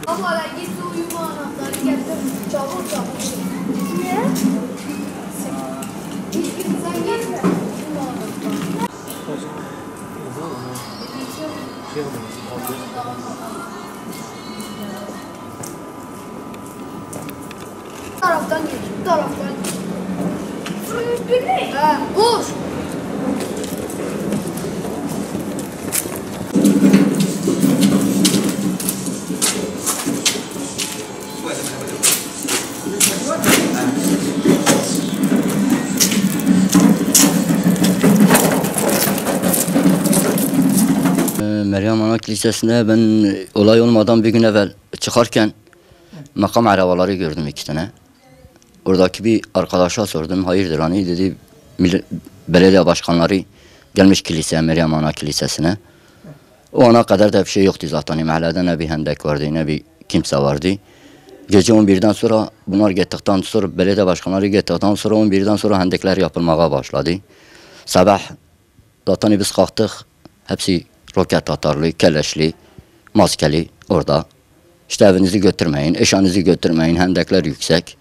Ama git uyuma anahtarı getir. Çabuk çabuk. Niye? Hiç git sen gitme. Uyuma anahtarı. Bu taraftan geç. Bu taraftan geç. He, koş. Meryem Ana Kilisesi'ne ben olay olmadan bir gün evvel çıkarken makam arabaları gördüm 2 tane. Oradaki bir arkadaşa sordum, hayırdır hani dedi, belediye başkanları gelmiş kiliseye, Meryem Ana Kilisesi'ne. O ana kadar da bir şey yoktu zaten, mahallede ne bir hendek vardı ne bir kimse vardı. Gece 11'den sonra bunlar gittikten sonra, belediye başkanları gittikten sonra 11'den sonra hendekler yapılmaya başladı. Sabah zaten biz kalktık, hepsi roket atarlı, keleşli, maskeli orada. İşte evinizi götürmeyin, eşyanızı götürmeyin, hendekler yüksek.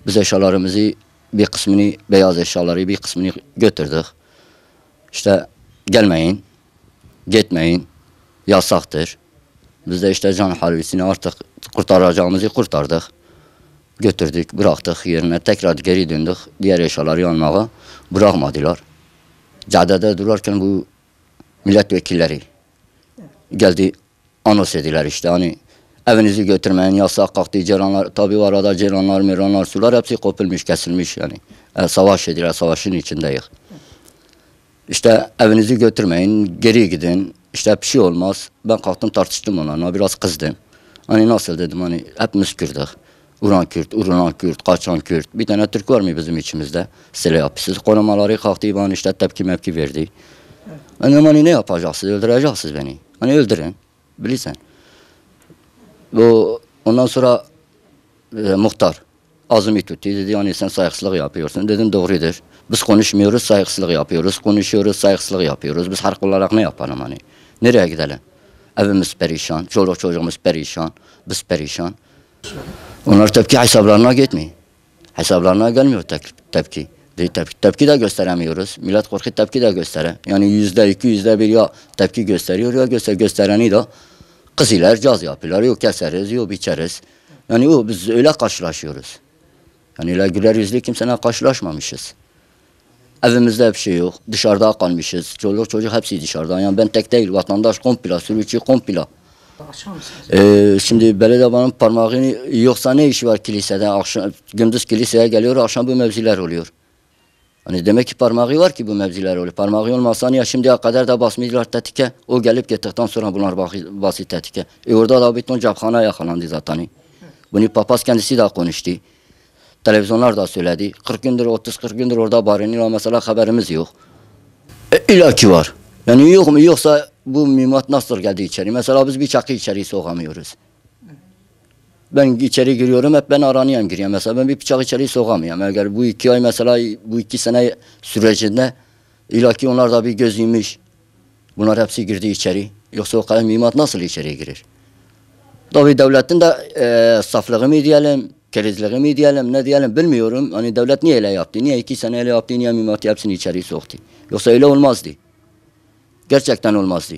Biz eşyalarımızı bir kısmını, beyaz eşyaları bir kısmını götürdük. İşte gelmeyin, gitmeyin, yasaktır. Biz de işte can havlisini artık kurtaracağımızı kurtardık. Götürdük, bıraktık yerine, tekrar geri döndük. Diğer eşyaları almaya bırakmadılar. Caddede durarken bu milletvekilleri geldi, anons ediler işte hani evinizi götürmeyin, yasak kalktı, ceranlar, tabi var arada ceranlar, miranlar, sular hepsi kopulmuş, kesilmiş yani. Savaş ediler, savaşın içindeyiz. İşte evinizi götürmeyin, geri gidin, işte bir şey olmaz. Ben kalktım tartıştım onlarla, biraz kızdım. Hani nasıl dedim, hani hepimiz Kürt'ük. Uran Kürt, Urunan Kürt, Kaçan Kürt. Bir tane Türk var mı bizim içimizde? Sile yapısız. Korumaları kalktı, bana işte tepki mepki verdi. Hani ne yapacaksınız, öldüreceksiniz beni. Hani öldürün, bilirsen. Ondan sonra muhtar ağzımı tuttu, dedi hani sen saygısızlık yapıyorsun. Dedim doğrudur. Biz konuşmuyoruz, saygısızlık yapıyoruz. Konuşuyoruz, saygısızlık yapıyoruz. Biz halk olarak ne yapalım hani? Nereye gidelim? Evimiz perişan, çoluk çocuğumuz perişan, biz perişan. Onlar tepki hesaplarına gitmiyor. Hesaplarına gelmiyor tepki. Tepki de gösteremiyoruz. Millet korku tepki de gösterir. Yani %2, %1 ya tepki gösteriyor ya göstereni de kızılar, caz yapıyorlar. Yok keseriz, yok biçeriz. Yani biz öyle karşılaşıyoruz. Yani öyle güler yüzlü kimseyle karşılaşmamışız. Evimizde bir şey yok. Dışarıda kalmışız. Çoluk çocuk hepsi dışarıda. Yani ben tek değil. Vatandaş komple, sürücü komple. Şimdi belediye bana parmağını yoksa ne işi var kilisede? Akşam, gündüz kiliseye geliyor, akşam bu mevziler oluyor. Hani demek ki parmağı var ki bu mevziler oluyor. Parmağı olmasa ya şimdiye kadar da basmışlar tetike. O gelip gittikten sonra bunlar basit tetike. Orada da bir ton cephane yakalandı zaten. Bunu papaz kendisi de konuştu. Televizyonlar da söyledi. 40 gündür, 30-40 gündür orada barınıyor. Mesela haberimiz yok. İlla ki var. Yani yok mu? Yoksa bu mühimmat nasıl geldi içeri? Mesela biz bir çakı içeri sokamıyoruz. Ben içeri giriyorum, hep ben aranıyorum giriyorum. Mesela ben bir bıçak içeri sokamıyorum. Eğer bu 2 ay mesela, bu 2 sene sürecinde ilaki onlar da bir göz yumuş. Bunlar hepsi girdi içeri. Yoksa o kadar mühimmat nasıl içeri girir? Tabii devletin de saflığı mı diyelim, kerizliği mi diyelim, ne diyelim bilmiyorum. Hani devlet niye öyle yaptı? Niye 2 sene öyle yaptı? Niye mühimmatı hepsini içeri soktu? Yoksa öyle olmazdı. Gerçekten olmazdı.